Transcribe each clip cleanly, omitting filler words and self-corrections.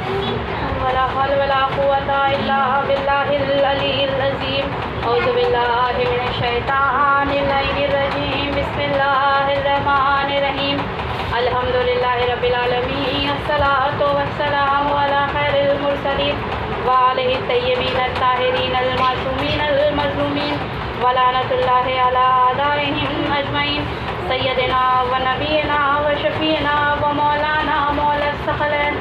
ولا حول ولا قوة إلا بالله العلي العظيم أعوذ بالله من الشيطان الرجيم بسم الله الرحمن الرحيم الحمد لله رب العالمين الصلاة والسلام على خير المرسلين وعليه الطيبين الطاهرين المعصومين المظلومين ولعنة الله على أعدائهم أجمعين سيدنا ونبينا وشفينا ومولانا مولى الثقلين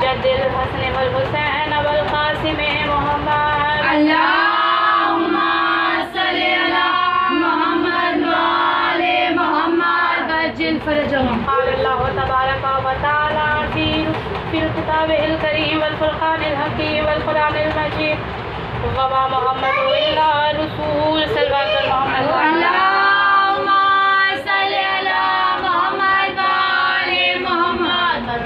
جد الحسن والحسين والقاسم محمد اللهم صل على محمد وآل محمد عجل فرجهم. قال الله تبارك وتعالى في الكتاب الكريم والفرقان الحكيم والقرآن المجيد وما محمد إلا رسول صلى الله عليه وسلم. اللهم صل على محمد وآل محمد.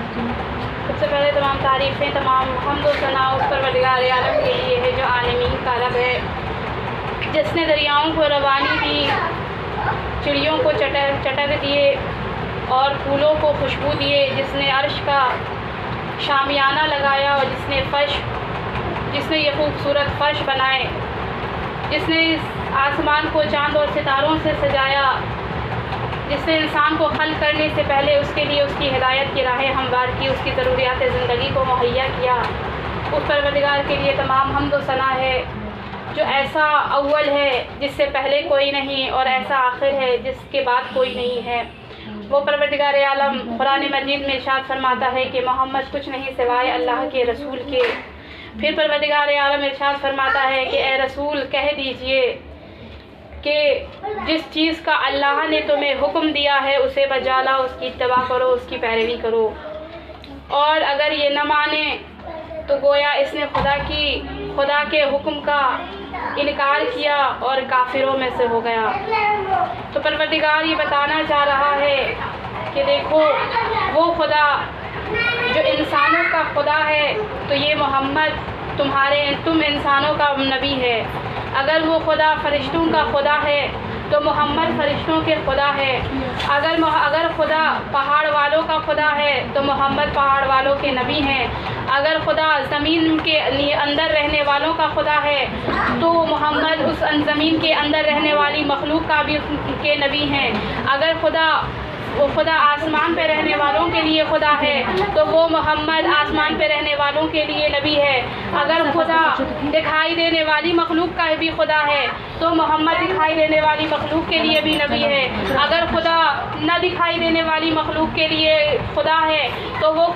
سب سے پہلے تمام تعریفیں تمام حمد و ثنا اس پروردگار عالم کے لیے ہے جو عالمین کا رب ہے، جس نے دریاؤں کو روانی دی، چڑیوں کو چٹک دیے اور پھولوں کو خوشبو دیے، جس نے عرش کا شامیانہ لگایا اور جس نے یہ خوبصورت فرش بنائے، جس نے اس آسمان کو چاند اور ستاروں سے سجایا، جس نے انسان کو خلق کرنے سے پہلے اس کے لیے اس کی ہدایت کی راہیں ہموار کی، اس کی ضروریات زندگی کو مہیا کیا، اس پروردگار کے لیے تمام حمد و ثنا ہے جو ایسا اول ہے جس سے پہلے کوئی نہیں اور ایسا آخر ہے جس کے بعد کوئی نہیں ہے۔ وہ پروردگار عالم قرآن مجید میں ارشاد فرماتا ہے کہ محمد کچھ نہیں سوائے اللہ کے رسول کے۔ پھر پروردگار عالم ارشاد فرماتا ہے کہ اے رسول کہہ دیجئے کہ جس چیز کا اللہ نے تمہیں حکم دیا ہے اسے بجا لاؤ، اس کی اتباع کرو، اس کی پیروی کرو، اور اگر یہ نہ مانے تو گویا اس نے خدا کے حکم کا انکار کیا اور کافروں میں سے ہو گیا۔ تو پروردگار یہ بتانا چاہ رہا ہے کہ دیکھو وہ خدا جو انسانوں کا خدا ہے تو یہ محمد تم انسانوں کا نبی ہے۔ اگر وہ خدا فرشتوں کا خدا ہے تو محمد فرشتوں کے خدا ہے۔ اگر خدا پہاڑ والوں کا خدا ہے تو محمد پہاڑ والوں کے نبی ہیں۔ اگر خدا زمین کے اندر رہنے والوں کا خدا ہے تو محمد اس زمین کے اندر رہنے والی مخلوق کا بھی کے نبی ہیں۔ اگر خدا آسمان پہ رہنے والوں کے لیے خدا ہے تو وہ محمد آسمان پہ رہنے والوں کے لیے نبی ہے۔ اگر خدا دکھائی دینے والی مخلوق کا بھی خدا ہے تو محمد دکھائی دینے والی مخلوق کے لیے بھی نبی ہے۔ اگر خدا نہ دکھائی دینے والی مخلوق کے لیے خدا ہے تو وہ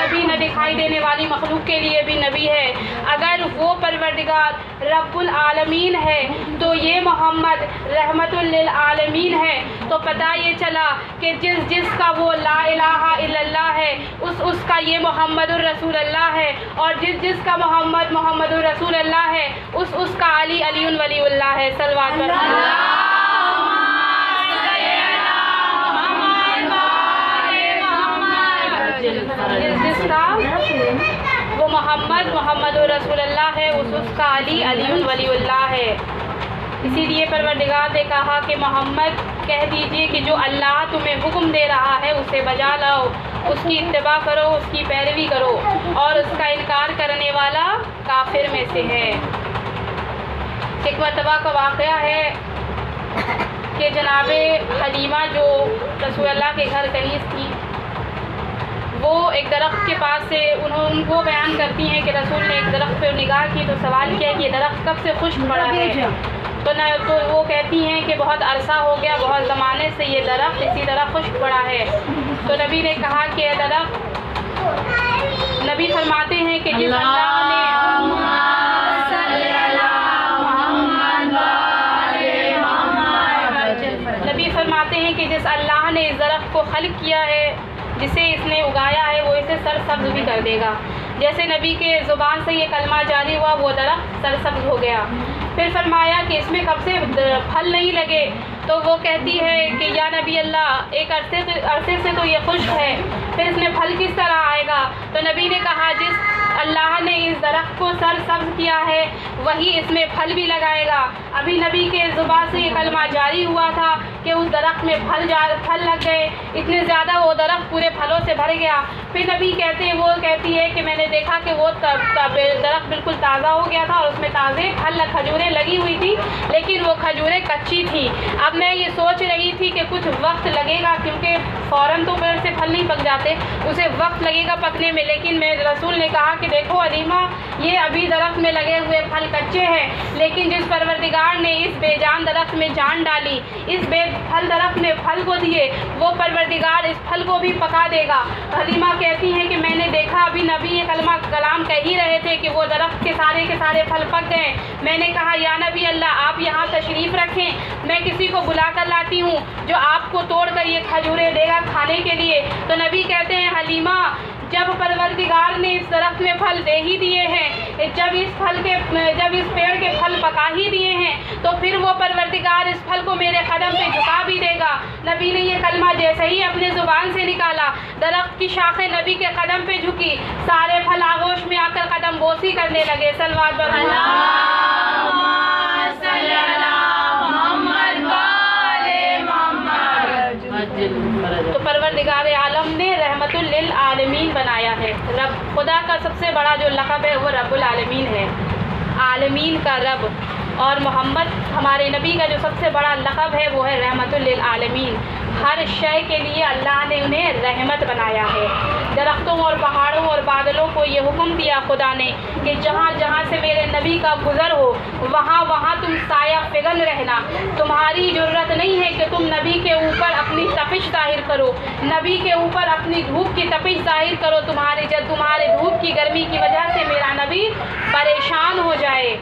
نبی نہ دکھائی دینے والی مخلوق کے لیے بھی نبی ہے۔ اگر وہ پروردگار رب العالمین ہے تو یہ محمد رحمت للعالمین ہے۔ تو پتہ یہ چلا کہ جس کا وہ لا الہ الا اللہ ہے اس کا یہ محمد الرسول اللہ ہے، اور جس کا محمد الرسول اللہ ہے اس کا علی ولی اللہ ہے۔ صلوات جس کا وہ محمد الرسول اللہ ہے اس کا علی ولی اللہ ہے۔ اسی لیے پروردگار نے کہا کہ محمد کہہ دیجئے کہ جو اللہ تمہیں حکم دے رہا ہے اسے بجا لاؤ، اس کی اتباع کرو، اس کی پیروی کرو، اور اس کا انکار کرنے والا کافر میں سے ہے۔ ایک مرتبہ کا واقعہ ہے کہ جناب حلیمہ جو رسول اللہ کے گھر کنیز تھی، وہ ایک درخت کے پاس سے وہ بیان کرتی ہیں کہ رسول نے ایک درخت پہ نگاہ کی تو سوال کیا کہ یہ درخت کب سے خشک پڑا ہے؟ تو وہ کہتی ہیں کہ بہت عرصہ ہو گیا، بہت زمانے سے یہ درخت اسی طرح خشک پڑا ہے۔ تو نبی نے کہا کہ اے درخت، نبی فرماتے ہیں کہ جس اللہ نے جس اللہ نے اس درخت کو خلق کیا ہے، جسے اس نے اگایا ہے، وہ اسے سرسبز بھی کر دے گا۔ جیسے نبی کے زبان سے یہ کلمہ جاری ہوا، وہ درخت سرسبز ہو گیا۔ پھر فرمایا کہ اس میں کب سے پھل نہیں لگے؟ تو وہ کہتی ہے کہ یا نبی اللہ، ایک عرصے سے تو یہ خشک ہے، پھر اس میں پھل کس طرح آئے گا؟ تو نبی نے کہا جس اللہ نے اس درخت کو سرسبز کیا ہے وہی اس میں پھل بھی لگائے گا۔ ابھی نبی کے زبان سے یہ کلمہ جاری ہوا تھا کہ اس درخت میں پھل لگ گئے، اتنے زیادہ وہ درخت پورے پھلوں سے بھر گیا۔ پھر نبی کہتی ہے کہ میں نے دیکھا کہ وہ درخت بالکل تازہ ہو گیا تھا اور اس میں تازے کھجوریں لگی ہوئی تھی، لیکن وہ کھجوریں کچی تھیں۔ اب میں یہ سوچ رہی تھی کہ کچھ وقت لگے گا، کیونکہ فوراً تو پیڑ سے پھل نہیں پک جاتے، اسے وقت لگے گا پکنے میں، لیکن میرے رسول نے کہا کہ دیکھو علیمہ، یہ ابھی درخت میں لگے ہوئے پھل کچے ہیں، لیکن جس پروردگار نے اس بے جان درخت میں جان ڈالی، اس بے پھل درخت میں پھل کو دیے، وہ پروردگار اس پھل کو بھی پکا دے گا۔ حلیمہ کہتی ہیں کہ میں نے دیکھا ابھی نبی یہ کلام کہہ ہی رہے تھے کہ وہ درخت کے سارے پھل پک گئے۔ میں نے کہا یا نبی اللہ، آپ یہاں تشریف رکھیں، میں کسی کو بلا کر لاتی ہوں جو آپ کو توڑ کر یہ کھجوریں دے گا کھانے کے لیے۔ تو نبی کہتے ہیں حلیمہ، جب پروردگار نے اس درخت میں پھل دے ہی دیے ہیں، جب اس پیڑ کے پھل پکا ہی دیے ہیں، تو پھر وہ پروردگار اس پھل کو میرے قدم پہ جھکا بھی دے گا۔ نبی نے یہ کلمہ جیسے ہی اپنے زبان سے نکالا، درخت کی شاخیں نبی کے قدم پہ جھکی، سارے پھل آغوش میں آ کر قدم بوسی کرنے لگے۔ صلوات تو پروردگار عالم نے رحمت للعالمین بنایا ہے۔ رب خدا کا سب سے بڑا جو لقب ہے وہ رب العالمین ہے، عالمین کا رب، اور محمد ہمارے نبی کا جو سب سے بڑا لقب ہے وہ ہے رحمت للعالمین۔ ہر شے کے لیے اللہ نے انہیں رحمت بنایا ہے۔ درختوں اور پہاڑوں اور بادلوں کو یہ حکم دیا خدا نے کہ جہاں جہاں سے میرے نبی کا گزر ہو وہاں وہاں تم سایہ فگن رہنا۔ تمہاری ضرورت نہیں ہے کہ تم نبی کے اوپر اپنی تپش ظاہر کرو، نبی کے اوپر اپنی دھوپ کی تپش ظاہر کرو، تمہارے دھوپ کی گرمی کی وجہ سے میرا نبی پریشان ہو جائے۔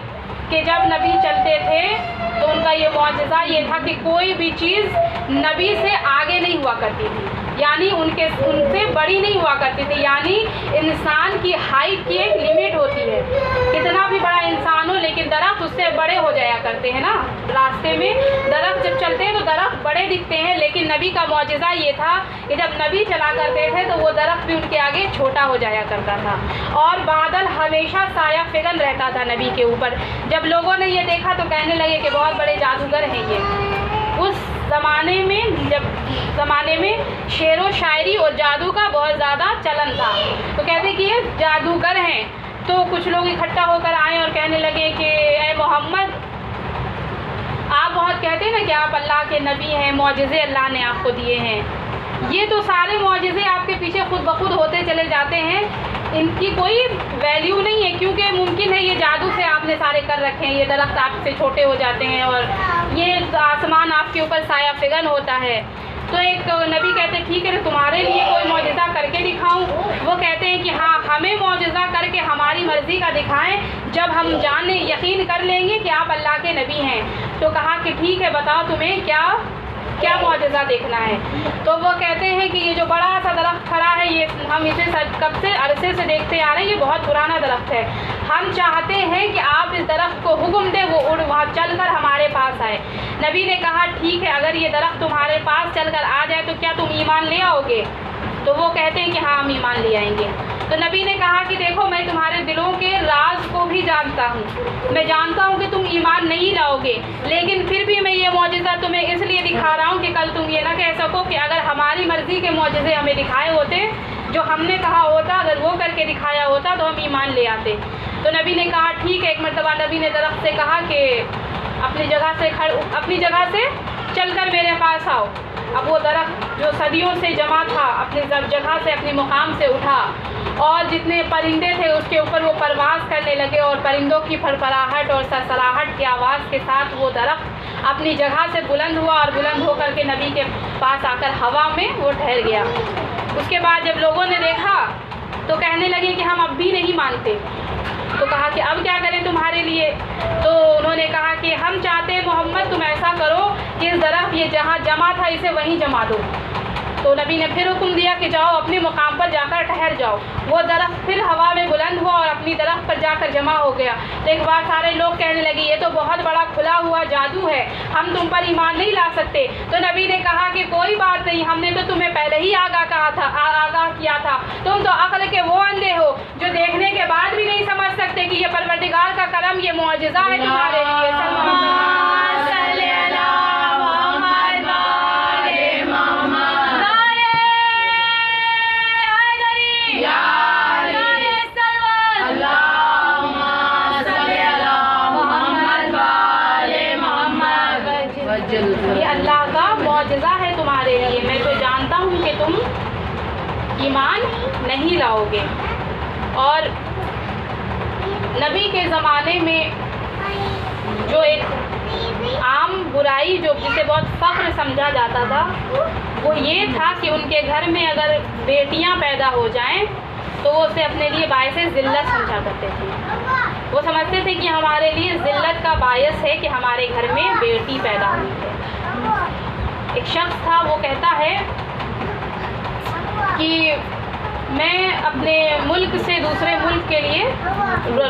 کہ جب نبی چلتے تھے تو ان کا یہ معجزہ یہ تھا کہ کوئی بھی چیز نبی سے آگے نہیں ہوا کرتی تھی، یعنی ان سے بڑی نہیں ہوا کرتی تھی۔ یعنی انسان کی ہائٹ کی ایک لمٹ ہوتی ہے، کتنا بھی بڑا انسان ہو لیکن درخت اس سے بڑے ہو جایا کرتے ہیں نا۔ راستے میں درخت جب چلتے ہیں تو درخت بڑے دکھتے ہیں، لیکن نبی کا معجزہ یہ تھا کہ جب نبی چلا کرتے تھے تو وہ درخت بھی ان کے آگے چھوٹا ہو جایا کرتا تھا، اور بادل ہمیشہ سایہ فگن رہتا تھا نبی کے اوپر۔ جب لوگوں نے یہ دیکھا تو کہنے لگے کہ بہت بڑے جادوگر ہیں یہ۔ اس زمانے میں شعر و شاعری اور جادو کا بہت زیادہ چلن تھا، تو کہتے کہ یہ جادوگر ہیں۔ تو کچھ لوگ اکٹھا ہو کر آئے اور کہنے لگے کہ اے محمد، آپ بہت کہتے ہیں نا کہ آپ اللہ کے نبی ہیں، معجزے اللہ نے آپ کو دیے ہیں، یہ تو سارے معجزے آپ کے پیچھے خود بخود ہوتے چلے جاتے ہیں، ان کی کوئی ویلیو نہیں ہے، کیونکہ ممکن ہے یہ جادو سے آپ نے سارے کر رکھے ہیں، یہ درخت آپ سے چھوٹے ہو جاتے ہیں اور یہ آسمان آپ کے اوپر سایہ فگن ہوتا ہے۔ تو ایک نبی کہتے ہیں ٹھیک ہے تمہارے لیے کوئی معجزہ کر کے دکھاؤں؟ وہ کہتے ہیں کہ ہاں، ہمیں معجزہ کر کے ہماری مرضی کا دکھائیں، جب ہم یقین کر لیں گے کہ آپ اللہ کے نبی ہیں۔ تو کہا کہ ٹھیک ہے، بتاؤ تمہیں کیا معجزہ دیکھنا ہے؟ تو وہ کہتے ہیں کہ یہ جو بڑا سا درخت کھڑا ہے، یہ ہم اسے کب سے عرصے سے دیکھتے آ رہے ہیں، یہ بہت پرانا درخت ہے، ہم چاہتے ہیں کہ آپ اس درخت کو حکم دیں وہ وہاں چل کر ہمارے پاس آئے۔ نبی نے کہا ٹھیک ہے، اگر یہ درخت تمہارے پاس چل کر آ جائے تو کیا تم ایمان لے آؤ گے؟ تو وہ کہتے ہیں کہ ہاں، ہم ایمان لے آئیں گے۔ تو نبی نے کہا کہ دیکھو، میں تمہارے دلوں کے راز کو بھی جانتا ہوں، میں جانتا ہوں کہ تم ایمان نہیں لاؤ گے، لیکن پھر بھی میں یہ معجزہ تمہیں اس لیے دکھا رہا ہوں کہ کل تم یہ نہ کہہ سکو کہ اگر ہماری مرضی کے معجزے ہمیں دکھائے ہوتے، جو ہم نے کہا ہوتا، اگر وہ کر کے دکھایا ہوتا تو ہم ایمان لے آتے۔ تو نبی نے کہا ٹھیک ہے۔ ایک مرتبہ نبی نے درخت سے کہا کہ اپنی جگہ سے چل کر میرے پاس آؤ۔ اب وہ درخت جو صدیوں سے جمع تھا اپنی جگہ سے، اپنے مقام سے اٹھا، اور جتنے پرندے تھے اس کے اوپر وہ پرواز کرنے لگے، اور پرندوں کی پھڑپھڑاہٹ اور سرسراہٹ کی آواز کے ساتھ وہ درخت اپنی جگہ سے بلند ہوا، اور بلند ہو کر کے نبی کے پاس آ کر ہوا میں وہ ٹھہر گیا۔ اس کے بعد جب لوگوں نے دیکھا تو کہنے لگے کہ ہم اب بھی نہیں مانتے۔ تو کہا کہ اب کیا کریں تمہارے لیے؟ تو انہوں نے کہا کہ ہم چاہتے ہیں محمد تم ایسا کرو کہ اس درخت یہ جہاں جمع تھا اسے وہیں جما دو۔ تو نبی نے پھر حکم دیا کہ جاؤ اپنے مقام پر جا کر ٹھہر جاؤ۔ وہ درخت پھر ہوا میں بلند ہوا اور اپنی درخت پر جا کر جمع ہو گیا۔ تو ایک بار سارے لوگ کہنے لگے یہ تو بہت بڑا کھلا ہوا جادو ہے، ہم تم پر ایمان نہیں لا سکتے۔ تو نبی نے کہا کہ کوئی بات نہیں، ہم نے تو تمہیں پہلے ہی آگاہ کیا تھا، تم تو عقل کے وہ اندھے ہو جو دیکھنے کے بعد بھی نہیں سمجھ سکتے کہ یہ پروردگار کا کرم، یہ معجزہ ہے تمہارے لیے۔ जाओगे। और नबी के ज़माने में जो एक आम बुराई जो जिसे बहुत फ़ख्र समझा जाता था वो ये था कि उनके घर में अगर बेटियां पैदा हो जाएं तो वो उसे अपने लिए बायस ज़िल्लत समझा करते थे। वो समझते थे कि हमारे लिए ज़िल्लत का बायस है कि हमारे घर में बेटी पैदा हुई है। एक शख्स था, वो कहता है कि मैं अपने मुल्क से दूसरे मुल्क के लिए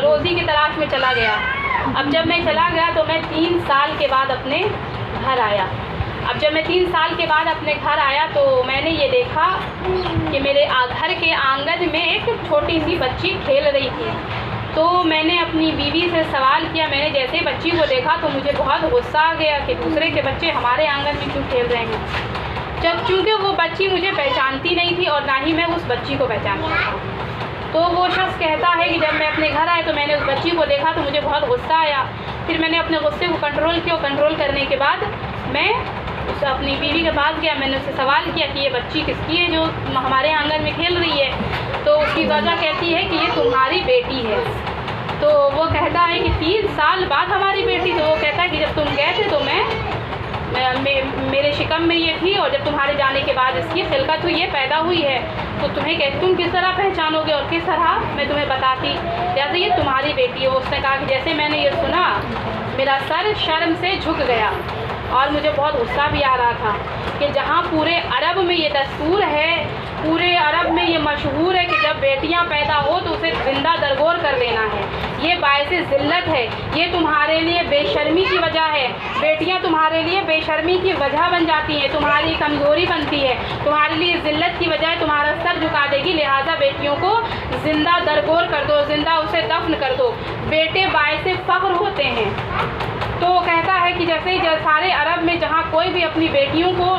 रोज़ी की तलाश में चला गया। अब जब मैं चला गया तो मैं 3 साल के बाद अपने घर आया। अब जब मैं 3 साल के बाद अपने घर आया तो मैंने ये देखा कि मेरे घर के आंगन में एक छोटी सी बच्ची खेल रही थी। तो मैंने अपनी बीवी से सवाल किया। मैंने जैसे बच्ची को देखा तो मुझे बहुत गुस्सा आ गया कि दूसरे के बच्चे हमारे आंगन में क्यों खेल रहे हैं। जब चूँकि वो बच्ची मुझे पहचानती नहीं थी और ना ही मैं उस बच्ची को पहचानता था। तो वो शख्स कहता है कि जब मैं अपने घर आया तो मैंने उस बच्ची को देखा तो मुझे बहुत गुस्सा आया। फिर मैंने अपने गुस्से को कंट्रोल किया। कंट्रोल करने के बाद मैं अपनी बीवी के पास गया। मैंने उससे सवाल किया कि ये बच्ची किसकी है जो हमारे आंगन में खेल रही है। तो उसकी ज़ौजा कहती है कि ये तुम्हारी बेटी है। तो वो कहता है कि 3 साल बाद हमारी बेटी। तो वो कहता है कि जब तुम गए थे तो मेरे शिकम में ये थी और जब तुम्हारे जाने के बाद इसकी खिलकत हुई, ये पैदा हुई है। तो तुम किस तरह पहचानोगे और किस तरह मैं तुम्हें बताती जैसे ये तुम्हारी बेटी है। उसने कहा कि जैसे मैंने ये सुना मेरा सर शर्म से झुक गया और मुझे बहुत गुस्सा भी आ रहा था कि जहाँ पूरे अरब में ये दस्तूर है, पूरे अरब में ये मशहूर है कि जब बेटियां पैदा हो तो उसे ज़िंदा दरगोर कर देना है। ये बायस ज़िल्लत है, ये तुम्हारे लिए बेशर्मी की वजह है। बेटियां तुम्हारे लिए बेशर्मी की वजह बन जाती हैं, तुम्हारी कमज़ोरी बनती है, तुम्हारे लिए ज़िल्लत की वजह तुम्हारा सर झुका देगी। लिहाजा बेटियों को ज़िंदा दरगोर कर दो, ज़िंदा उसे दफन कर दो। बेटे बायस फ़ख्र होते हैं। तो वो कहता है कि जैसे सारे अरब में जहाँ कोई भी अपनी बेटियों को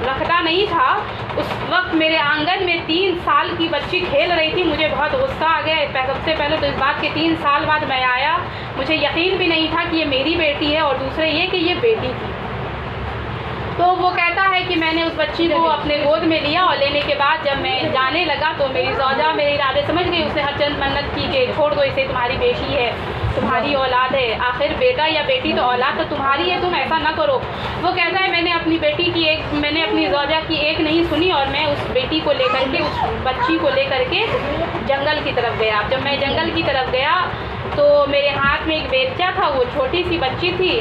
रखता नहीं था, उस वक्त मेरे आंगन में 3 साल की बच्ची खेल रही थी। मुझे बहुत गुस्सा आ गया। सबसे पहले तो इस बात के 3 साल बाद मैं आया, मुझे यकीन भी नहीं था कि ये मेरी बेटी है, और दूसरे ये कि ये बेटी थी। तो वो कहता है कि मैंने उस बच्ची को अपने गोद में लिया और लेने के बाद जब मैं जाने लगा तो मेरी ज़ौजा मेरे इरादे समझ गई। उसने हर चंद मन्नत की कि छोड़ दो इसे, तुम्हारी बेटी है, तुम्हारी औलाद है, आखिर बेटा या बेटी तो औलाद तो तुम्हारी है, तुम ऐसा ना करो। वो कहता है मैंने अपनी ज़ौजा की एक नहीं सुनी और मैं उस बेटी को लेकर के, उस बच्ची को लेकर के जंगल की तरफ गया। जब मैं जंगल की तरफ गया तो मेरे हाथ में एक बेलचा था। वो छोटी सी बच्ची थी,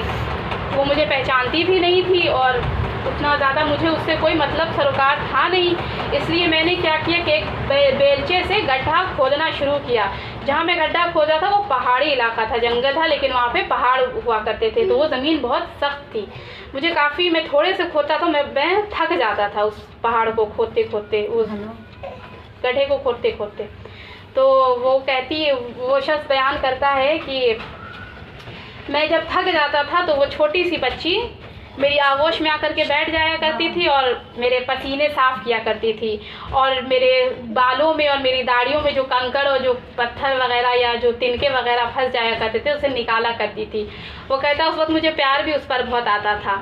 वो मुझे पहचानती भी नहीं थी और उतना ज़्यादा मुझे उससे कोई मतलब सरोकार था नहीं। इसलिए मैंने क्या किया कि एक बेलचे से गड्ढा खोदना शुरू किया। जहाँ मैं गड्ढा खोदा था वो पहाड़ी इलाका था, जंगल था, लेकिन वहाँ पे पहाड़ हुआ करते थे। तो वो ज़मीन बहुत सख्त थी। मुझे काफ़ी, मैं थोड़े से खोदता था, मैं थक जाता था उस पहाड़ को खोदते खोदते, उस गड्ढे को खोदते खोदते। तो वो शख्स बयान करता है कि मैं जब थक जाता था तो वो छोटी सी बच्ची मेरी आगोश में आकर के बैठ जाया करती थी और मेरे पसीने साफ़ किया करती थी, और मेरे बालों में और मेरी दाढ़ियों में जो कंकड़ और जो पत्थर वगैरह या जो तिनके वगैरह फंस जाया करते थे उसे निकाला करती थी। वो कहता उस वक्त मुझे प्यार भी उस पर बहुत आता था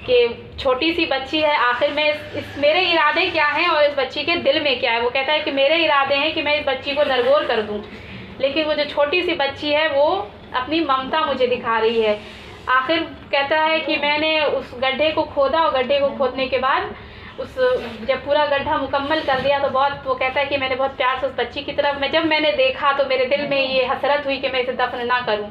कि छोटी सी बच्ची है, आखिर में मेरे इरादे क्या हैं और इस बच्ची के दिल में क्या है। वो कहता है कि मेरे इरादे हैं कि मैं इस बच्ची को दरगोर कर दूँ, लेकिन वो जो छोटी सी बच्ची है वो अपनी ममता मुझे दिखा रही है। आखिर कहता है कि मैंने उस गड्ढे को खोदा और गड्ढे को खोदने के बाद जब पूरा गड्ढा मुकम्मल कर दिया तो वो कहता है कि मैंने बहुत प्यार से उस बच्ची की तरफ जब मैंने देखा तो मेरे दिल में ये हसरत हुई कि मैं इसे दफन ना करूं।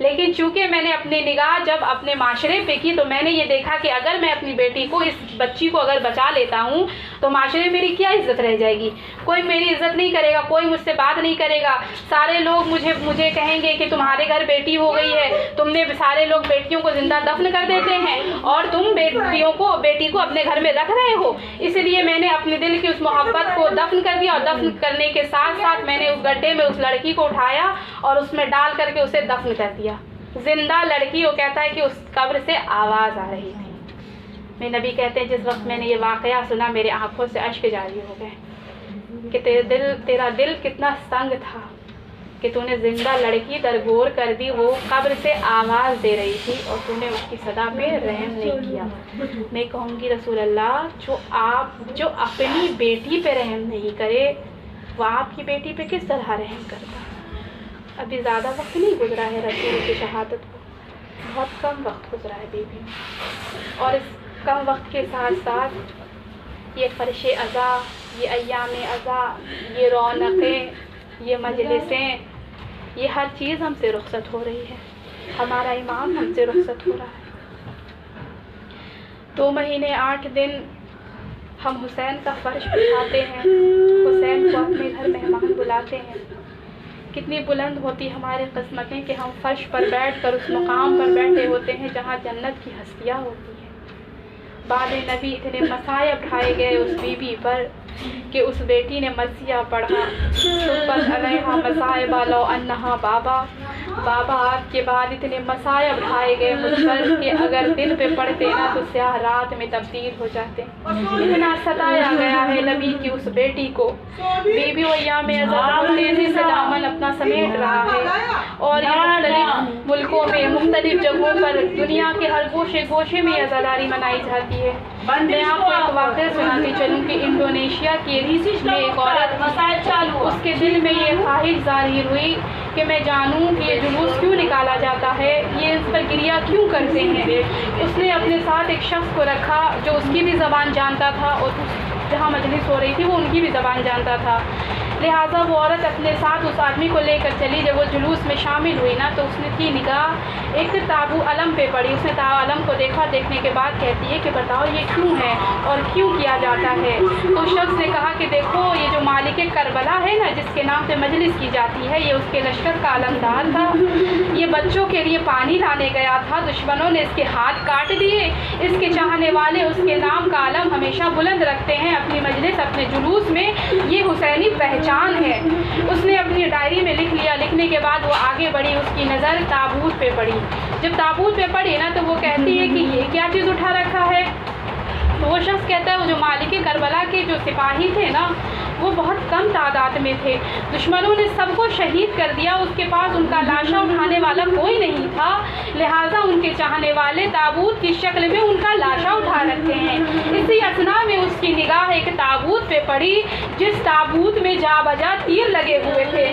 लेकिन चूंकि मैंने अपनी निगाह जब अपने माशरे पे की तो मैंने ये देखा कि अगर मैं अपनी बेटी को, इस बच्ची को अगर बचा लेता हूँ तो माशरे में मेरी क्या इज़्ज़त रह जाएगी। कोई मेरी इज़्ज़त नहीं करेगा, कोई मुझसे बात नहीं करेगा। सारे लोग मुझे कहेंगे कि तुम्हारे घर बेटी हो गई है, तुमने, सारे लोग बेटियों को ज़िंदा दफन कर देते हैं और तुम बेटी को अपने घर में रख रहे हो। इसलिए मैंने अपने दिल की उस मोहब्बत को दफन कर दिया और दफन करने के साथ साथ मैंने उस गड्ढे में उस लड़की को उठाया और उसमें डाल करके उसे दफन कर दिया, जिंदा लड़की। वो कहता है कि उस कब्र से आवाज़ आ रही थी। मेरे नबी कहते हैं जिस वक्त मैंने ये वाक़या सुना मेरे आंखों से अश्क जारी हो गए कि तेरा दिल कितना तंग था कि तूने ज़िंदा लड़की दरगोर कर दी। वो कब्र से आवाज़ दे रही थी और तूने उसकी सदा पे रहम नहीं किया। मैं कहूँगी रसूल अल्लाह जो अपनी बेटी पे रहम नहीं करे वो आपकी बेटी पे किस तरह रहम करता। अभी ज़्यादा वक्त नहीं गुजरा है रसूल की शहादत को, बहुत कम वक्त गुजरा है बीबी, और इस कम वक्त के साथ साथ ये फ़र्श अज़ा, ये अय्याम अज़ा, ये रौनक़ें, ये मजलिसें, ये हर चीज़ हमसे रुखसत हो रही है। हमारा इमाम हमसे रुखसत हो रहा है। 2 महीने 8 दिन हम हुसैन का फ़र्श बिछाते हैं, हुसैन को अपने घर मेहमान बुलाते हैं। कितनी बुलंद होती हमारी किस्मतें कि हम फ़र्श पर बैठकर उस मुकाम पर बैठे होते हैं जहाँ जन्नत की हस्तियाँ होती हैं। बाद नबी इतने मसायब उठाए गए उस बीबी पर कि उस बेटी ने मरसिया पढ़ा, सुब्बत अलैहा मसायबा लौ अन्नहा बाबा, बाबा आपके बाद इतने मसायब उठाए गए मुझ पर कि अगर दिन पे पढ़ते ना तो स्याह रात में तब्दील हो जाते। इतना सताया गया है नबी की उस बेटी को। बीबी अय्याम अज़ा तेज़ी से दामन अपना समेट रहा है, और ये मुख्तलिफ मुल्कों में, मुख्तलिफ जगहों पर, दुनिया के हर गोशे गोशे में अज़ादारी मनाई जाती है। मैं आपको एक वाक़या सुनाती चलूँ कि इंडोनेशिया की एक औरत, उसके दिल में ये ख्वाहिश ज़ाहिर हुई कि मैं जानूं कि ये जुलूस क्यों निकाला जाता है, ये इस पर गिरिया क्यों करते हैं। उसने अपने साथ एक शख्स को रखा जो उसकी भी ज़बान जानता था, और जहाँ मजलिस हो रही थी वो उनकी भी ज़बान जानता था। लिहाजा वो औरत अपने साथ उस आदमी को लेकर चली। जब वो जुलूस में शामिल हुई ना तो उसने की निगाह एक ताबू अलम पे पड़ी। उसने ताबू अलम को देखा, देखने के बाद कहती है कि बताओ ये क्यों है और क्यों किया जाता है। तो उस शख्स ने कहा कि देखो ये जो मालिक करबला है ना, जिसके नाम पे मजलिस की जाती है, ये उसके लश्कर का अलमदार था। ये बच्चों के लिए पानी लाने गया था, दुश्मनों ने इसके हाथ काट दिए। इसके चाहने वाले उसके नाम का अलम हमेशा बुलंद रखते हैं अपनी मजलिस, अपने जुलूस में। ये हुसैनी पहचान है। उसने अपनी डायरी में लिख लिया। लिखने के बाद वो आगे बढ़ी, उसकी नज़र ताबूत पे पड़ी। जब ताबूत पे पड़ी ना तो वो कहती है कि ये क्या चीज़ उठा रखा है। तो वो शख्स कहता है वो जो मालिक करबला के जो सिपाही थे ना वो बहुत कम तादाद में थे, दुश्मनों ने सबको शहीद कर दिया। उसके पास उनका लाशा उठाने वाला कोई नहीं था, लिहाजा उनके चाहने वाले ताबूत की शक्ल में उनका लाशा उठा रखते हैं। इसी असना में उसकी निगाह एक ताबूत पे पड़ी जिस ताबूत में जा बजा तीर लगे हुए थे।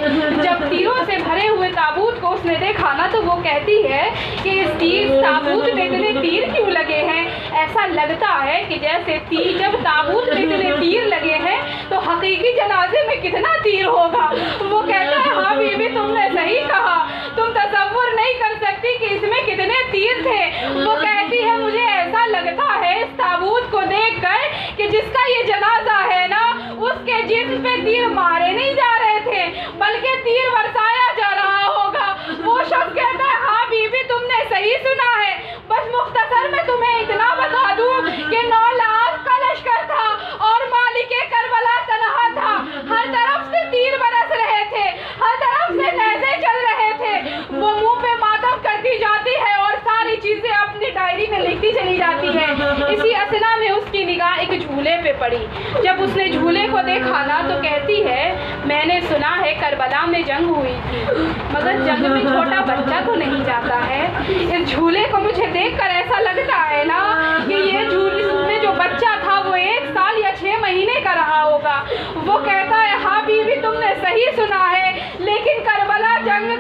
जब तीरों से भरे हुए ताबूत को उसने देखा ना तो वो कहती है कि इस ताबूत में इतने तीर क्यों लगे हैं। ऐसा लगता है कि जैसे तीर, जब ताबूत में इतने तीर लगे हैं तो हकीकी जनाजे में कितना तीर होगा। वो कहता है हाँ बीबी तुमने सही कहा, तुम तसव्वुर नहीं कर सकती कि इसमें कितने तीर थे। वो कहती है मुझे ऐसा लगता है इस ताबूत को देखकर कि जिसका ये जनाजा है ना उसके जिस्म पे तीर मारे नहीं जा रहे थे बल्कि तीर बरसाया जा रहा होगा। वो शख्स कहता है हाँ बीबी तुमने सही सुना है। बस मुख्तसर में तुम्हें इतना बता दूं कि 9 लाख का लश्कर था और मालिक करबला तन्हा था। हर तरफ से तीर बरस रहे थे, हर तरफ से नेज़े चल रहे थे। वो मुंह पे मातम करती जाती है और सारी चीजें अपनी डायरी में लिखती चली जाती है। इसी असना में उसकी निगाह एक झूले पे पड़ी। जब उसने झूले को देखा ना तो कहती है मैंने सुना है करबला में जंग हुई थी, मगर जंग में छोटा बच्चा तो नहीं जाता है। इस झूले को मुझे देखकर ऐसा लगता है ना कि ये झूले में जो बच्चा था वो 1 साल या 6 महीने का रहा होगा। वो कहता है हाँ बीवी तुमने सही सुना है, लेकिन करबला जंग